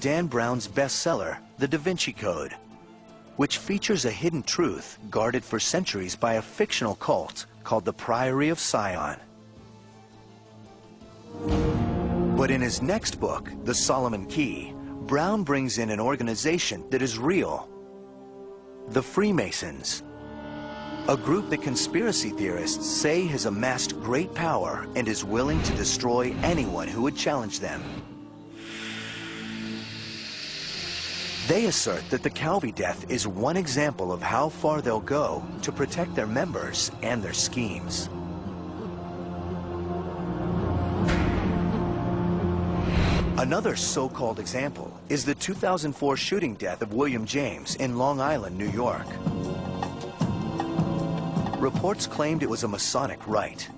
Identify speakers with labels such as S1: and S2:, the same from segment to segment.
S1: Dan Brown's bestseller, The Da Vinci Code, which features a hidden truth guarded for centuries by a fictional cult called the Priory of Sion. But in his next book, The Solomon Key, Brown brings in an organization that is real: the Freemasons, a group that conspiracy theorists say has amassed great power and is willing to destroy anyone who would challenge them. They assert that the Calvi death is one example of how far they'll go to protect their members and their schemes. Another so-called example is the 2004 shooting death of William James in Long Island, New York. Reports claimed it was a Masonic rite.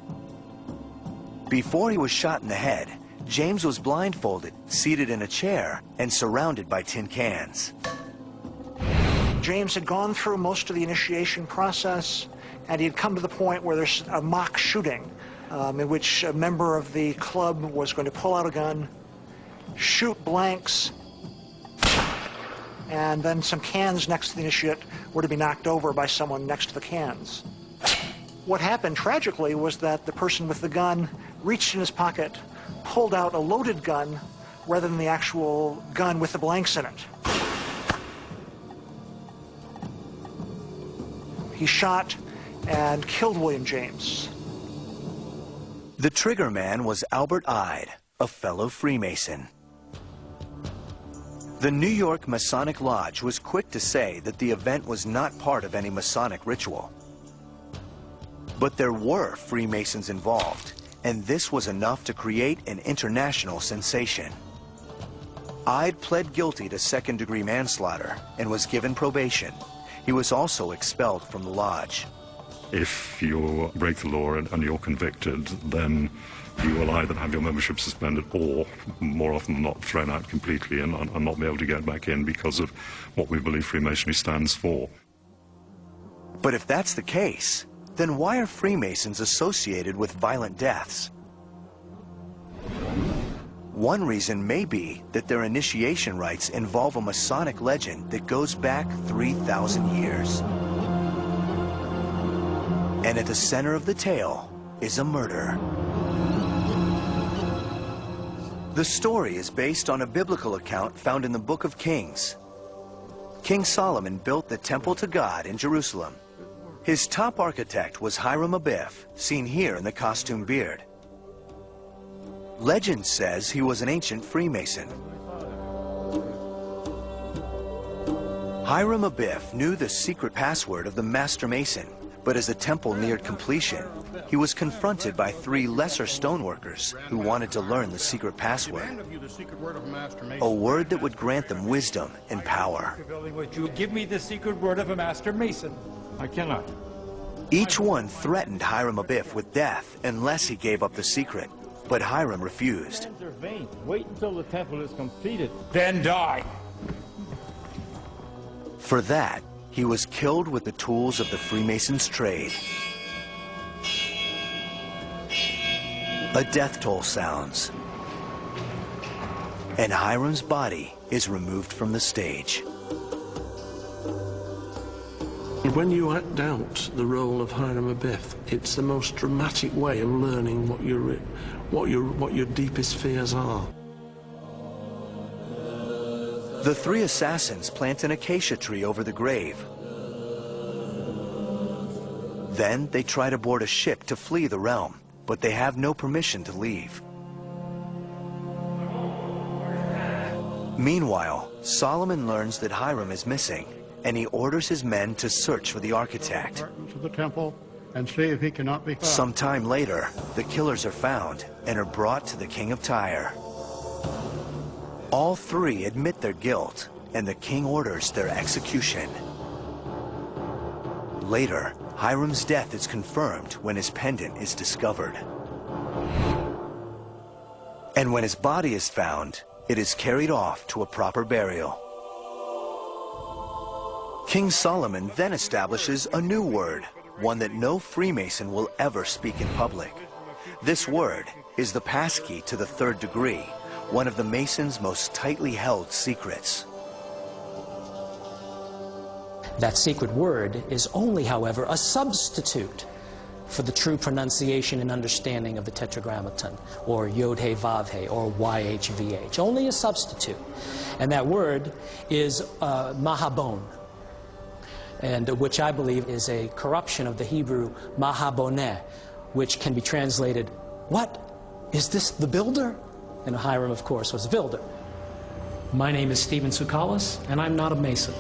S1: Before he was shot in the head, James was blindfolded, seated in a chair, and surrounded by tin cans.
S2: James had gone through most of the initiation process, and he had come to the point where there's a mock shooting in which a member of the club was going to pull out a gun, shoot blanks, and then some cans next to the initiate were to be knocked over by someone next to the cans. What happened tragically was that the person with the gun reached in his pocket, pulled out a loaded gun rather than the actual gun with the blanks in it. He shot and killed William James.
S1: The trigger man was Albert Ide, a fellow Freemason. The New York Masonic Lodge was quick to say that the event was not part of any Masonic ritual. But there were Freemasons involved, and this was enough to create an international sensation. Ide pled guilty to second-degree manslaughter and was given probation. He was also expelled from the lodge.
S3: If you break the law and you're convicted, then you will either have your membership suspended or, more often than not, thrown out completely and not be able to get back in because of what we believe Freemasonry stands for.
S1: But if that's the case, then why are Freemasons associated with violent deaths? One reason may be that their initiation rites involve a Masonic legend that goes back 3,000 years. And at the center of the tale is a murder. The story is based on a biblical account found in the Book of Kings. King Solomon built the temple to God in Jerusalem. His top architect was Hiram Abiff, seen here in the costume beard. Legend says he was an ancient Freemason. Hiram Abiff knew the secret password of the Master Mason, but as the temple neared completion, he was confronted by 3 lesser stoneworkers who wanted to learn the secret password, a word that would grant them wisdom and power.
S4: Would you give me the secret word of a Master Mason? I cannot.
S1: Each one threatened Hiram Abiff with death unless he gave up the secret, but Hiram refused.
S4: Wait until the temple is completed, then die.
S1: For that, he was killed with the tools of the Freemasons' trade. A death toll sounds, and Hiram's body is removed from the stage.
S5: When you act out the role of Hiram Abiff, it's the most dramatic way of learning what your deepest fears are.
S1: The 3 assassins plant an acacia tree over the grave. Then they try to board a ship to flee the realm, but they have no permission to leave. Meanwhile, Solomon learns that Hiram is missing, and he orders his men to search for the architect.
S6: To the temple and see if he cannot be found.
S1: Sometime later, the killers are found and are brought to the king of Tyre. All 3 admit their guilt, and the king orders their execution. Later, Hiram's death is confirmed when his pendant is discovered. And when his body is found, it is carried off to a proper burial. King Solomon then establishes a new word, one that no Freemason will ever speak in public. This word is the passkey to the 3rd degree, one of the Masons' most tightly held secrets.
S7: That secret word is only, however, a substitute for the true pronunciation and understanding of the Tetragrammaton, or Yod-He-Vav-He, or YHVH. Only a substitute. And that word is Mahabon, and which I believe is a corruption of the Hebrew Mahaboneh, which can be translated, "What? Is this the builder?" And Hiram, of course, was a builder. My name is Stephen Tsoukalos, and I'm not a Mason.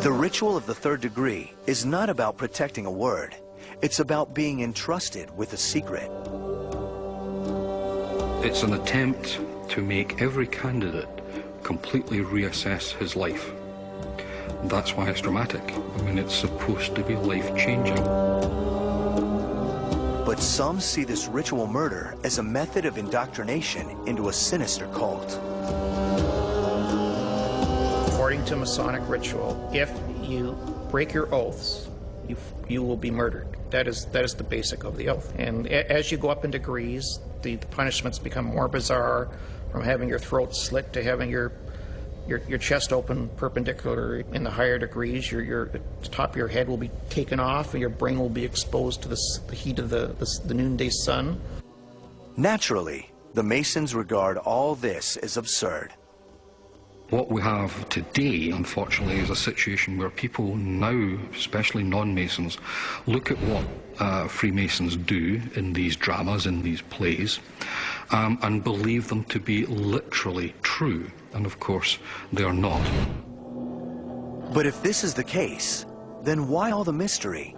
S1: The ritual of the third degree is not about protecting a word. It's about being entrusted with a secret.
S8: It's an attempt to make every candidate completely reassess his life. That's why it's dramatic. I mean, it's supposed to be life-changing.
S1: But some see this ritual murder as a method of indoctrination into a sinister cult.
S9: According to Masonic ritual, if you break your oaths, you will be murdered. That is the basic of the oath. And as you go up in degrees, the punishments become more bizarre, from having your throat slit to having your chest open perpendicular. In the higher degrees, the top of your head will be taken off and your brain will be exposed to the heat of the noonday sun.
S1: Naturally, the Masons regard all this as absurd.
S8: What we have today, unfortunately, is a situation where people now, especially non-Masons, look at what Freemasons do in these dramas, in these plays, and believe them to be literally true. And of course, they are not.
S1: But if this is the case, then why all the mystery?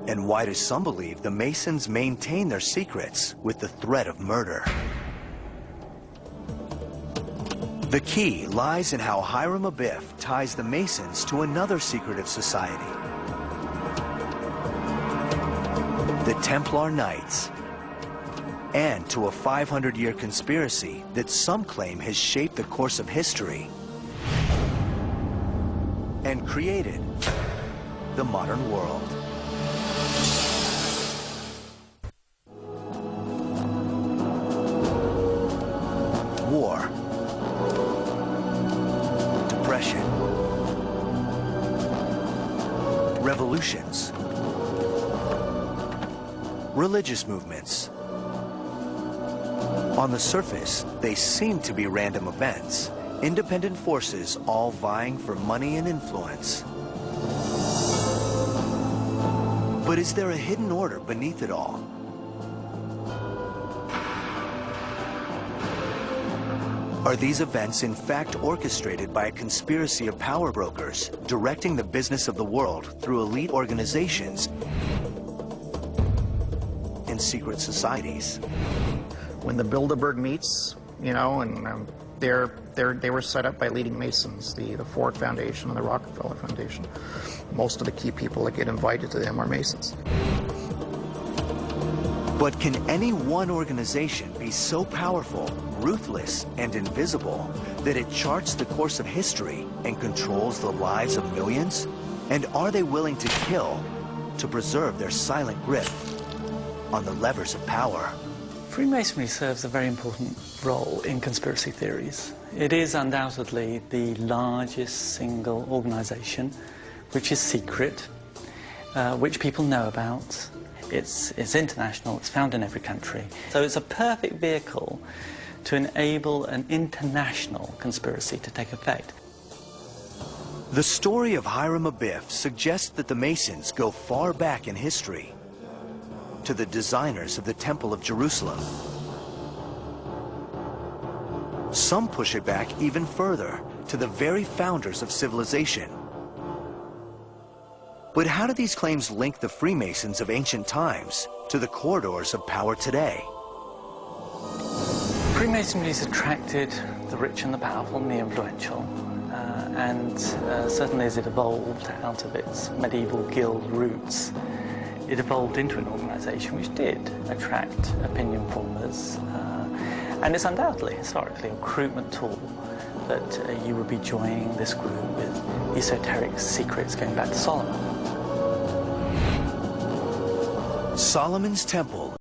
S1: And why do some believe the Masons maintain their secrets with the threat of murder? The key lies in how Hiram Abiff ties the Masons to another secretive society, the Templar Knights, and to a 500-year conspiracy that some claim has shaped the course of history and created the modern world. War, depression, revolutions, religious movements. On the surface, they seem to be random events, independent forces all vying for money and influence. But is there a hidden order beneath it all? Are these events in fact orchestrated by a conspiracy of power brokers directing the business of the world through elite organizations and secret societies?
S9: When the Bilderberg meets, you know, and they were set up by leading Masons, the Ford Foundation and the Rockefeller Foundation. Most of the key people that get invited to them are Masons.
S1: But can any one organization be so powerful, ruthless, and invisible that it charts the course of history and controls the lives of millions? And are they willing to kill to preserve their silent grip on the levers of power?
S10: Freemasonry serves a very important role in conspiracy theories. It is undoubtedly the largest single organization which is secret, which people know about. It's international, it's found in every country. So it's a perfect vehicle to enable an international conspiracy to take effect.
S1: The story of Hiram Abiff suggests that the Masons go far back in history, to the designers of the Temple of Jerusalem. Some push it back even further, to the very founders of civilization. But how do these claims link the Freemasons of ancient times to the corridors of power today?
S10: Freemasonry has attracted the rich and the powerful and the influential, and certainly as it evolved out of its medieval guild roots, it evolved into an organization which did attract opinion formers, and it's undoubtedly, historically, a recruitment tool that you would be joining this group with esoteric secrets going back to Solomon.
S1: Solomon's Temple